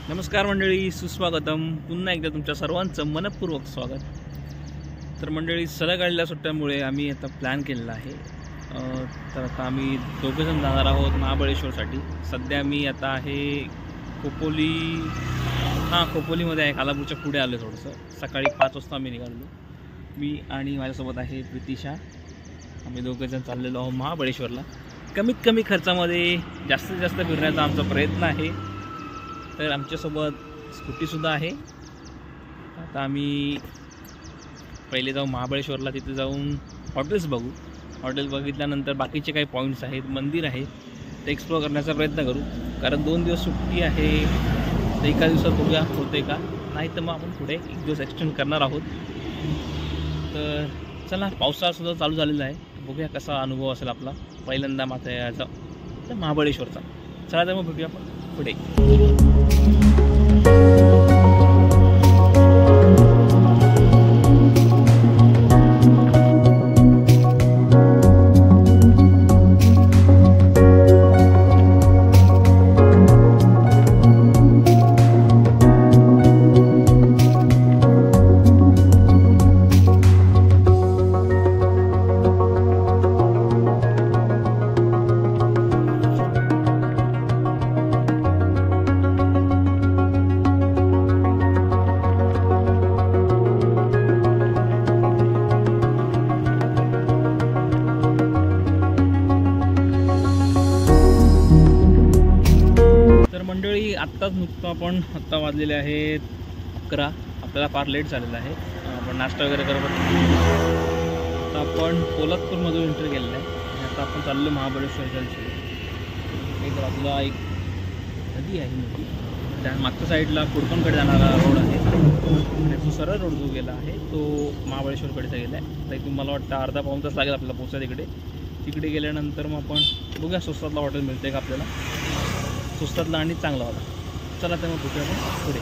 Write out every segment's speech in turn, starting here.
नमस्कार मंडळी, सुस्वागतम. पुन्हा एकदा तुमच्या सर्वांचं मनपूर्वक स्वागत. तर मंडळी, सलग आलेल्या सुट्ट्यामुळे आम्ही आता प्लॅन केलेला आहे. तर आता आम्ही दोघंजण जाणार आहोत महाबळेश्वरसाठी. सध्या मी आता आहे खोपोलीमध्ये आहे. खालापूरच्या पुढे आलो थोडंसं. सकाळी 5 वाजता आम्ही निघालो. मी आणि माझ्यासोबत आहे प्रीतिशा. आम्ही दोघंजण चाललेलो आहोत महाबळेश्वरला. कमीत कमी खर्चामध्ये जास्तीत जास्त फिरण्याचा आमचा प्रयत्न आहे. तर आमच्यासोबत स्कूटीसुद्धा आहे. आता आम्ही पहिले जाऊ महाबळेश्वरला. तिथे जाऊन हॉटेल्स बघू. हॉटेल बघितल्यानंतर बाकीचे काही पॉईंट्स आहेत, मंदिर आहे, ते एक्सप्लोअर करण्याचा प्रयत्न करू. कारण 2 दिवस सुट्टी आहे. तर एका दिवसात बघूया होते का, नाही तर मग आपण पुढे 1 दिवस एक्सटेंड करणार आहोत. तर चला, पावसाळासुद्धा चालू झालेला आहे. बघूया कसा अनुभव असेल आपला पहिल्यांदा माझा याचा तर महाबळेश्वरचा. चला तर मग भेटूया आपण पुढे. मंडळी, आत्ताच नुकतं आत्ता वाजलेले आहेत 11. आपल्याला फार लेट झालेला आहे. आपण नाश्ता वगैरे करत आता आपण पोलादपूरमधून एंटर केलेलं आहे. आणि आता आपण चाललो महाबळेश्वरच्या दिशेने. एक बाजूला एक नदी आहे मोठी. त्या मागच्या साईडला कुडपणकडे जाणारा रोड आहे. आणि तो सरळ रोड जो गेला आहे तो महाबळेश्वरकडेचा गेला आहे. तर इथून मला वाटतं अर्धा पाऊण तास लागेल आपल्याला पोहोचायला तिकडे गेल्यानंतर मग आपण बघूया स्वस्तातला हॉटेल मिळते का आपल्याला. स्वस्तातला आणि चांगला होता. चला तर मग भेटूया आपण पुढे.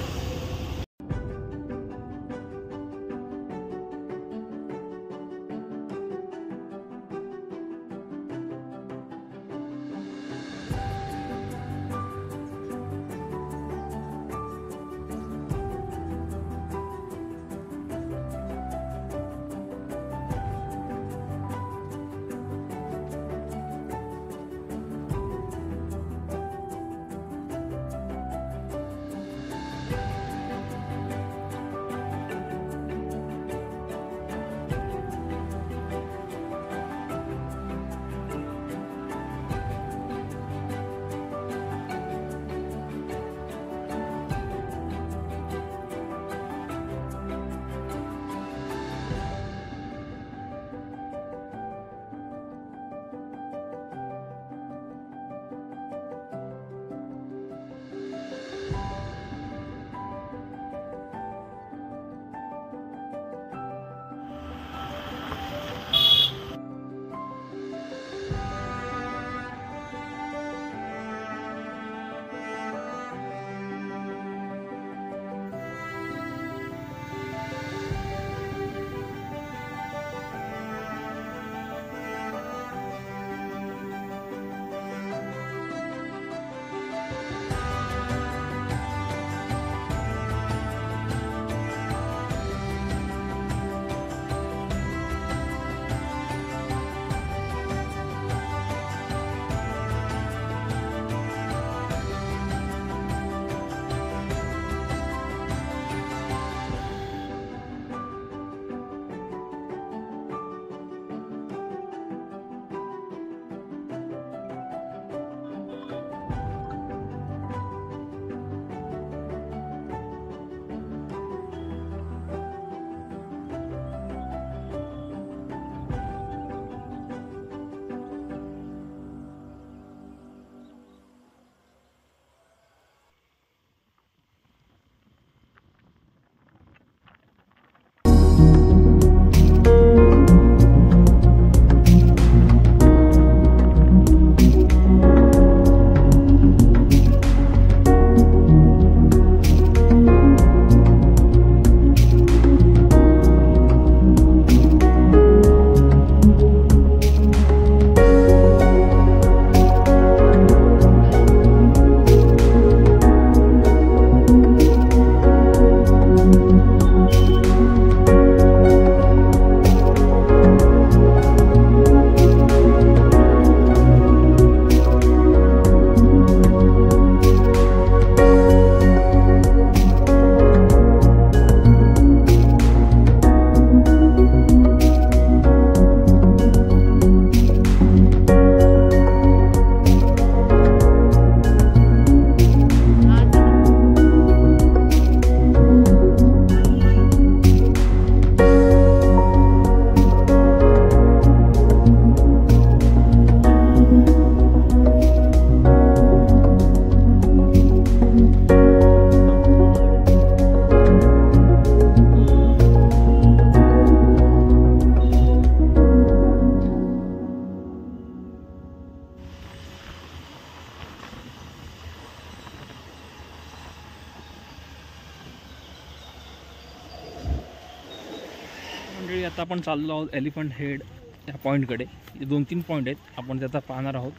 मंडळी आता आपण चाललो आहोत एलिफंट हेड या पॉईंटकडे. इथे 2-3 पॉईंट आहेत, आपण ते आता पाहणार आहोत.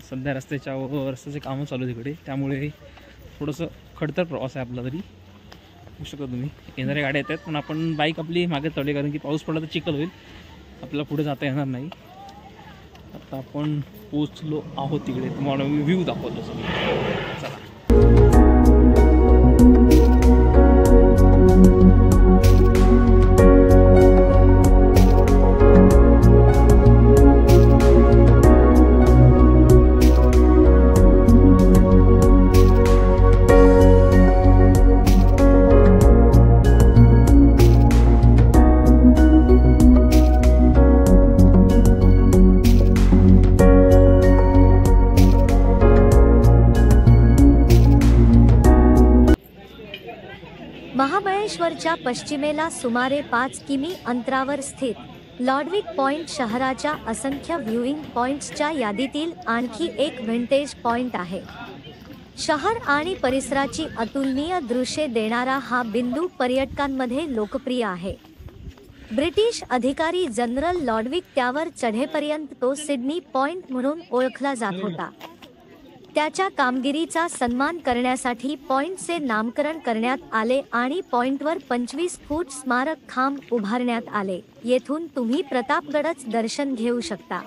सध्या रस्त्याचे कामं चालू आहे तिकडे, त्यामुळे थोडंसं खडतर प्रवास आहे आपला. तरी होऊ शकतो तुम्ही येणाऱ्या गाड्या येतात, पण आपण बाईक आपली मागे चढली, कारण की पाऊस पडला तर चिखल होईल, आपल्याला पुढे जाता येणार नाही. आता आपण पोचलो आहोत तिकडे, तुम्हाला मी व्ह्यू दाखवतो सगळं. चला. महाबळेश्वरच्या पश्चिमेला सुमारे 5 किमी अंतरावर स्थित लॉडविक पॉइंट शहराच्या असंख्य व्ह्यूइंग पॉइंट्सच्या यादीतील आणखी एक व्हिंटेज पॉइंट आहे. शहर आणि परिसराची अतुलनीय दृश्ये देणारा हा बिंदू पर्यटकांमध्ये लोकप्रिय आहे. ब्रिटिश अधिकारी जनरल लॉडविक त्यावर चढेपर्यंत तो सिडनी पॉइंट म्हणून ओळखला जात होता. त्याच्या कामगिरीचा सन्मान करण्यासाठी पॉइंटचे नामकरण करण्यात आले आणि पॉइंटवर 25 फूट स्मारक खांब उभारण्यात आले. येथून तुम्ही प्रतापगडच दर्शन घेऊ शकता.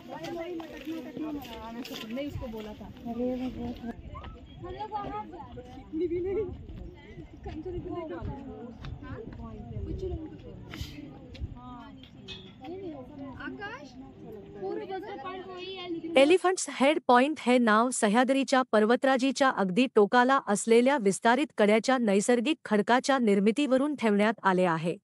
एलिफंट्स हेड पॉइंट हे नाव सह्याद्रीच्या पर्वतराजीच्या अगदी टोकाला असलेल्या विस्तारित कड्याच्या नैसर्गिक खडकाच्या निर्मितीवरून ठेवण्यात आले आहे.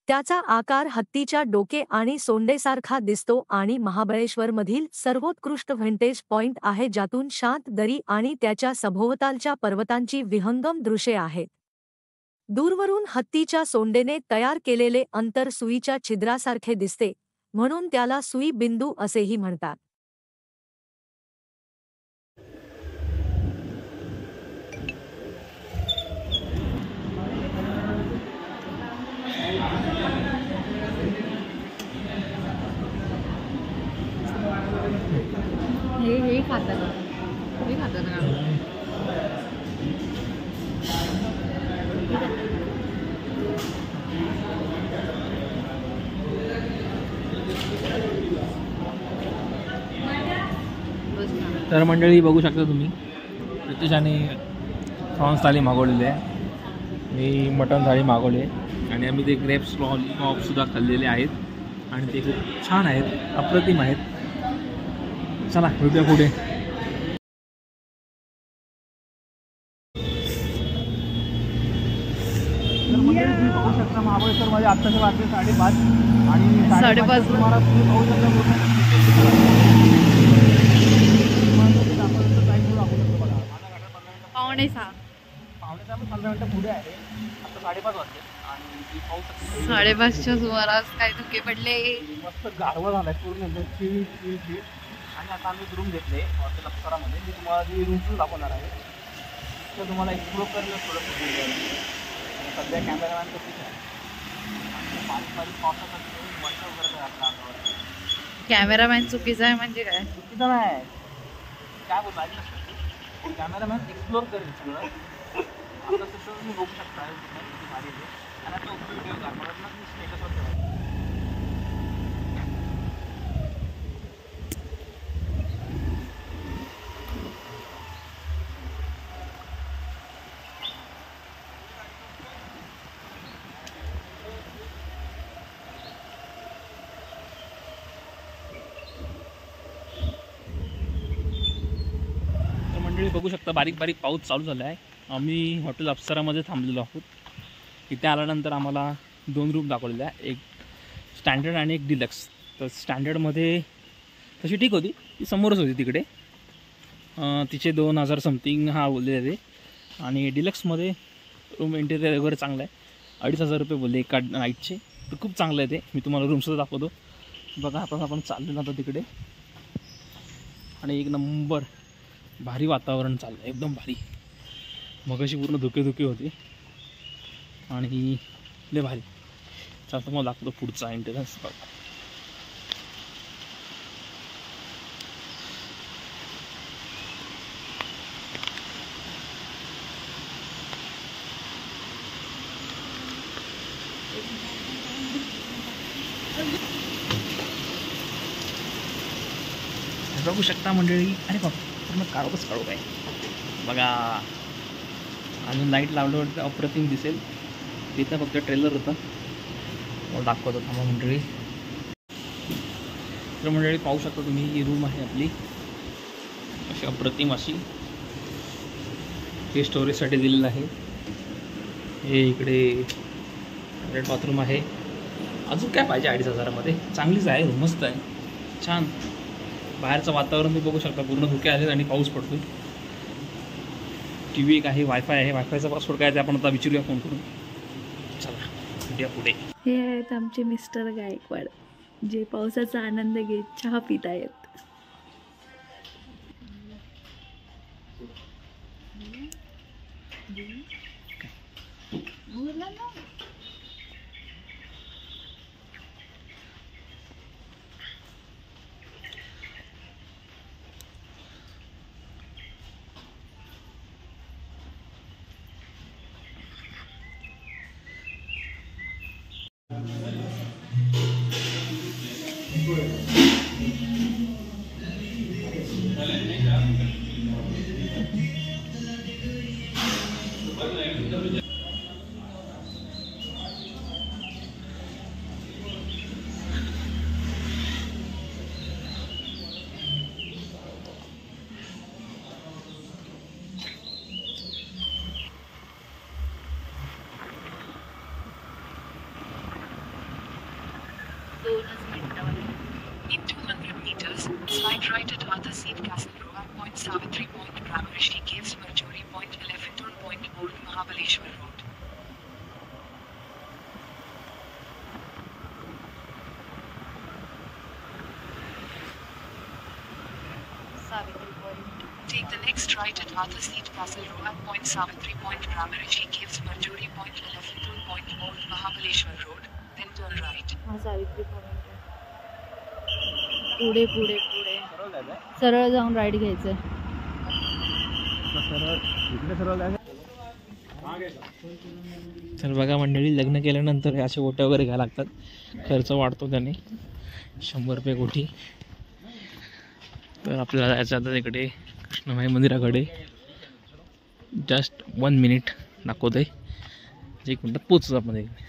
त्याचा आकार हत्तीच्या डोके आणि सोंडेसारखा दिसतो आणि महाबळेश्वरमधील सर्वोत्कृष्ट व्हिंटेज पॉइंट आहे, ज्यातून शांत दरी आणि त्याच्या सभोवतालच्या पर्वतांची विहंगम दृश्ये आहेत. दूरवरून हत्तीच्या सोंडेने तयार केलेले अंतर सुईच्या छिद्रासारखे दिसते, म्हणून त्याला सुई बिंदू असेही म्हणतात. हे खातात तर मंडळी बघू शकता तुम्ही, प्रितिशाने प्रॉन्स थाळी मागवलेली आहे, मी मटन थाळी मागवली आहे आणि आम्ही ते ग्रेप्स लॉलीपॉपसुद्धा खाल्लेले आहेत आणि ते खूप छान आहेत, अप्रतिम आहेत. चला भेटूया पुढे. तर मंडळी तुम्ही पाहू शकता महाबळेश्वरमध्ये आत्ताचे वाजले 5:30 आणि 5:30 तुम्हाला तुम्ही पाहू शकता पावणे 6 15 मिनिटं पुढे आहे. आता 5:30 वाजले आणि पाहू शकता 5:30च्या सुमारास काय धुके पडले, मस्त गारवा झालाय पूर्ण चिळ. आणि आता आम्ही रूम घेतले हॉटेल अप्सरामध्ये. मी तुम्हाला जी रूमसुद्धा दाखवणार आहे, तर तुम्हाला एक्सप्लोर करायला थोडं. सध्या कॅमेरामॅन कशीच आहे, बारीक पावसाचा वर्षा वगैरे आपल्या अंगावर. कॅमेरामॅन चुकीचा आहे म्हणजे काय? चुकीचं नाही, काय बोलतो कॅमेरामॅन एक्सप्लोर करेल सगळं. आपलं तसं तुम्ही बघू शकता किती भारी आहे. आणि आता उपयोग दाखवणार मी स्टेटसवर ठेवायचं. मंडळी बघू शकता बारीक बारीक पाऊस चालू झाला आहे. आम्ही हॉटेल अप्सरामध्ये थांबलेलो आहोत. इथे आल्यानंतर आम्हाला 2 रूम दाखवलेले आहे, एक स्टँडर्ड आणि एक डिलक्स. तर स्टँडर्डमध्ये तशी ठीक होती, ती समोरच होती तिकडे, तिचे 2000 समथिंग हा बोलले ते. आणि डिलक्समध्ये रूम इंटेरियर वगैरे चांगलं आहे, 2500 रुपये बोलले एका नाईटचे. तर खूप चांगलं आहे ते, मी तुम्हाला रूमसुद्धा दाखवतो. बघा आता आपण चाललेलो आता तिकडे आणि एक नंबर भारी वातावरण चाललं आहे, एकदम भारी. मगाशी पूर्ण धुके होते आणि लय भारी. आता मग दाखवतो पुढचा एंट्रन्स. बघू शकता मंडळी. अरे बाप, पूर्ण काळोखच काळोख आहे बघा. अजून लाईट लावल्यावर तर अप्रतिम दिसेल. तिथं फक्त ट्रेलर होता, मग दाखवतो थांबा मंडळी. तर मंडळी पाहू शकता तुम्ही, ही रूम आहे आपली अशी अप्रतिम अशी. हे स्टोरेजसाठी दिलेलं आहे. हे इकडे टॉयलेट बाथरूम आहे. अजून काय पाहिजे 2,500मध्ये? चांगलीच आहे, मस्त आहे, छान. बाहेरचं वातावरण तुम्ही बघू शकता, पूर्ण धुके आले आणि पाऊस पडतो. TV एक आहे, वायफाय आहे. वायफायचा पासवर्ड काय ते आपण आता विचारूया फोन करून. चला भेटूया पुढे. हे आहेत आमचे मिस्टर गायकवाड, जे पावसाचा आनंद घेत चहा पित आहेत. In 200 meters, slide right at Arthur Seat Castle Road, Point Savitri Point, Brahmarishi Caves, Marjori Point, Elephantone Point, Old Mahabaleshwar Road. Take the next right at Arthur Seat Castle Road, Point Savitri Point, Brahmarishi Caves, Marjori Point, Elephantone Point, Old Mahabaleshwar Road. Then turn right. पुढे पुढे पुढे सरळ जाऊन right घ्यायचंय. तर बघा मंडळी, लग्न केल्यानंतर असे ओटे वगैरे घ्यायला लागतात. खर्च वाढतो त्याने. 100 रुपये कोटी. तर आपल्याला जायचं आता तिकडे कृष्णमाई मंदिराकडे. जस्ट 1 मिनिट दाखवतोय. 1 मिनिटात पोचतो आपण इकडे.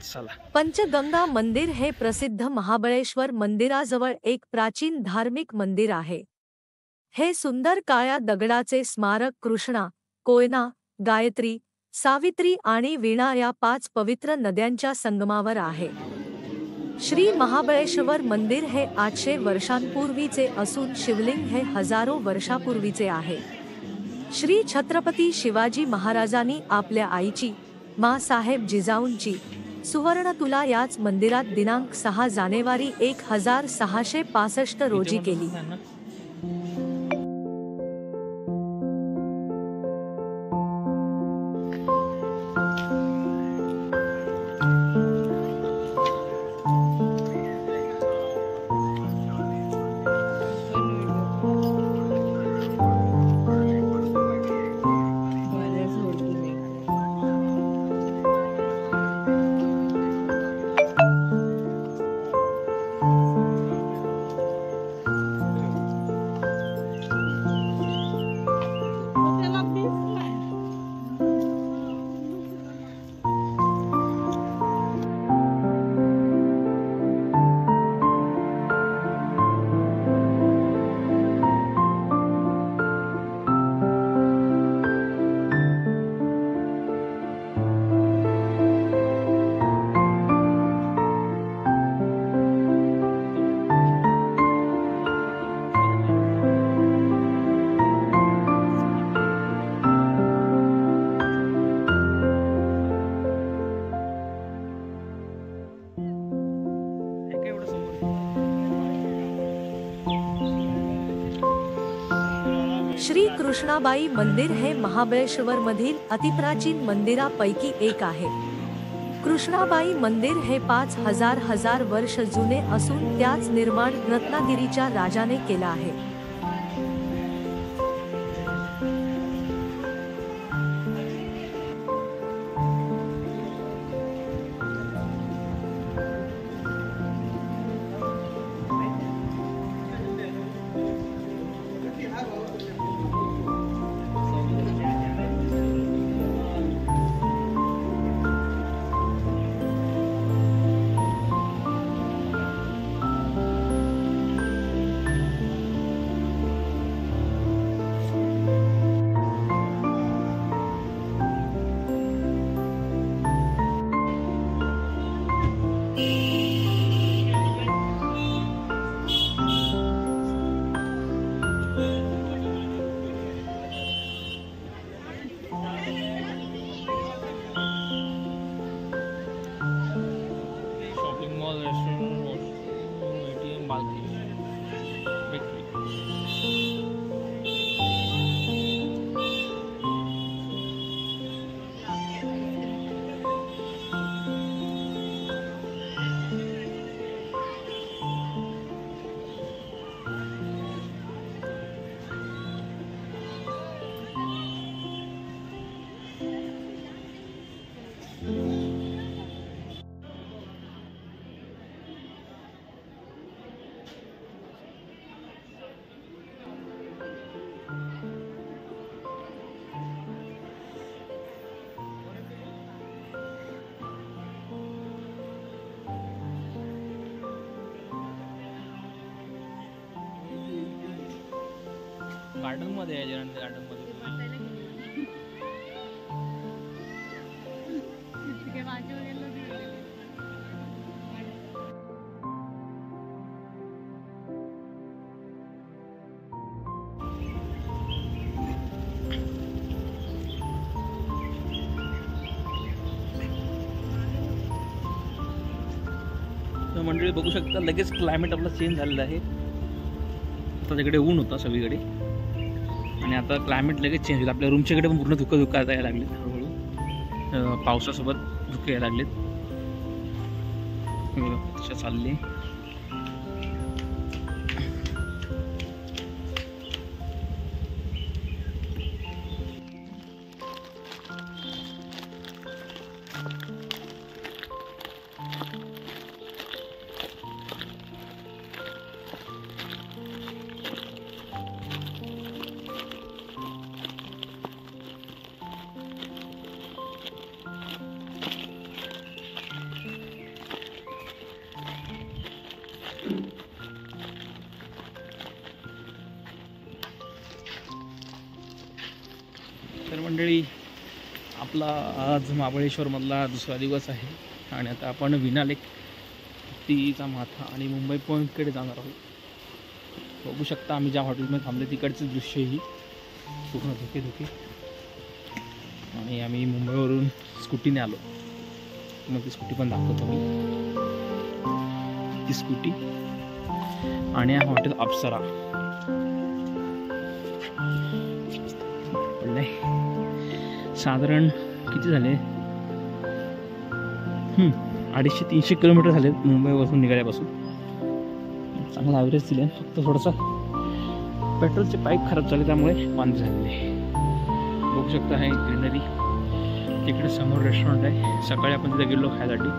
चला. पंचगंगा मंदिर हे प्रसिद्ध महाबळेश्वर मंदिराजवळ एक प्राचीन धार्मिक मंदिर आहे. हे सुंदर काळ्या दगडाचे स्मारक कृष्णा, कोयना, गायत्री, सावित्री आणि वीणा या 5 पवित्र नद्यांच्या संगमावर आहे. श्री महाबळेश्वर मंदिर हे 800 वर्षांपूर्वीचे असून शिवलिंग हे हजारो वर्षापूर्वीचे आहे. श्री छत्रपती शिवाजी महाराजांनी आपल्या आईची, माँसाहेब जिजाऊंची सुवर्ण तुला याच मंदिरात दिनांक 6 जानेवारी 1665 रोजी केली. श्री कृष्णाबाई मंदिर हे महाबळेश्वरमधील अतिप्राचीन मंदिरापैकी एक आहे. कृष्णाबाई मंदिर हे 5000 वर्ष जुने असून त्याच निर्माण रत्नागिरीच्या राजाने केला आहे. Shopping mall, restaurant, washroom, ATM, balcony, bakery. Garden मध्ये आहे, जयंती गार्डन मध्ये. तर मंडळी बघू शकता लगेच क्लायमेट आपलं चेंज झालेलं आहे. आता तिकडे ऊन होता सगळीकडे आणि आता क्लायमेट लगेच चेंज होईल. आपल्या रूमच्या कडे पण पूर्ण धुकं यायला लागले हळूहळू. पावसासोबत धुके यायला लागलेत. तशा चालले. तर मंडळी आपला आज महाबळेश्वरमधला दुसरा दिवस आहे आणि आता आपण विनालेक, हत्तीचा माथा आणि मुंबई पॉईंटकडे जाणार आहोत. बघू शकता आम्ही ज्या हॉटेलमध्ये थांबले तिकडचं दृश्य ही पूर्ण धुके आणि आम्ही मुंबईवरून स्कूटीने आलो. मग ती स्कूटी पण दाखवतो मी. ती स्कूटी आणि हा हॉटेल अप्सरा. साधारण किती झाले 250-300 किलोमीटर झाले मुंबईपासून निघाल्यापासून. चांगला ॲव्हरेज दिले. फक्त थोडंसं पेट्रोलचे पाईप खराब झाले त्यामुळे बंद झालेले. बघू शकता आहे ग्रीनरी. तिकडे समोर रेस्टॉरंट आहे. सकाळी आपण तिथे गेलो खायसाठी.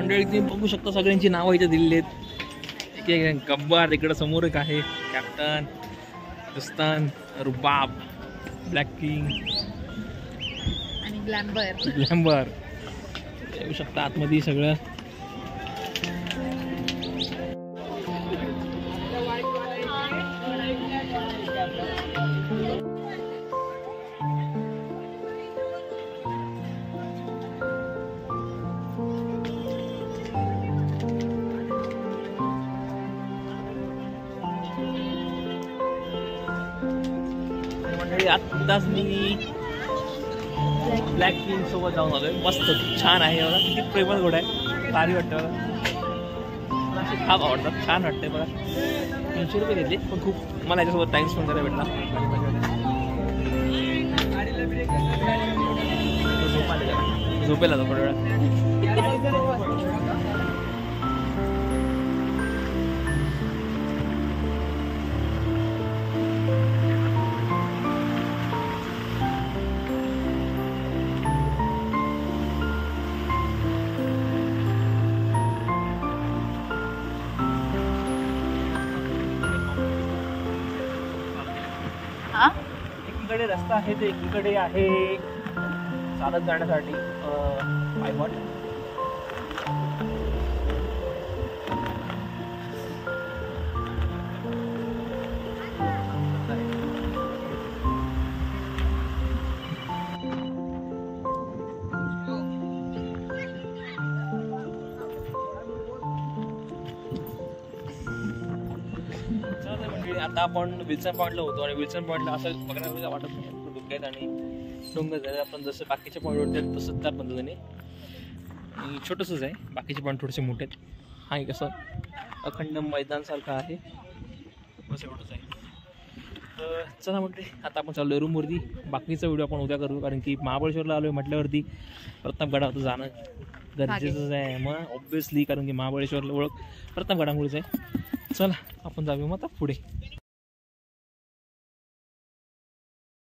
मंडळी तुम्ही बघू शकता सगळ्यांची नावं इथे दिलेली आहेत. एक एक गब्बार इकडं समोर एक आहे, कॅप्टन, हिंदुस्तान, रुबाब, ब्लॅक किंग आणि ग्लॅम्बर. ग्लॅम्बर. येऊ शकता आतमध्ये सगळं. मंडळी आत्ताच मी ब्लॅक किंग सोबत जाऊन आलोय. मस्त छान आहे बघा, किती प्रेमळ घोडा आहे, भारी वाटतं बघा. मला असे खाप आवडतात, छान वाटतंय बघा. 300 रुपये घेतले पण खूप मला याच्यासोबत टाइम स्पेंड करायला भेटला. झोपेला जातो थोड्या वेळा. एकीकडे रस्ता आहे ते एकीकडे आहे चालत जाण्यासाठी पायवाट. आता आपण विल्सन पॉईंटला होतो आणि विल्सन पॉईंटला असं बघण्यासाठी वाटत नाही, डोक्यात आणि डोंगर झाले. आपण जसं बाकीच्या पॉईंट होते तसंच त्या पद्धतीने आणि छोटंसंच आहे. बाकीचे पॉईंट थोडेसे मोठे आहेत. हा एक असं अखंड मैदानसारखं आहे, बस एवढंच आहे. तर चला म्हटले आता आपण चाललो आहे रूमवरती. बाकीचा व्हिडिओ आपण उद्या करू, कारण की महाबळेश्वरला आलो आहे म्हटल्यावरती प्रतापगडावर जाणं गरजेचंच आहे मग ऑब्विसली, कारण की महाबळेश्वरला ओळख प्रतापगडामुळेच आहे. चला आपण जाऊया मग आता पुढे.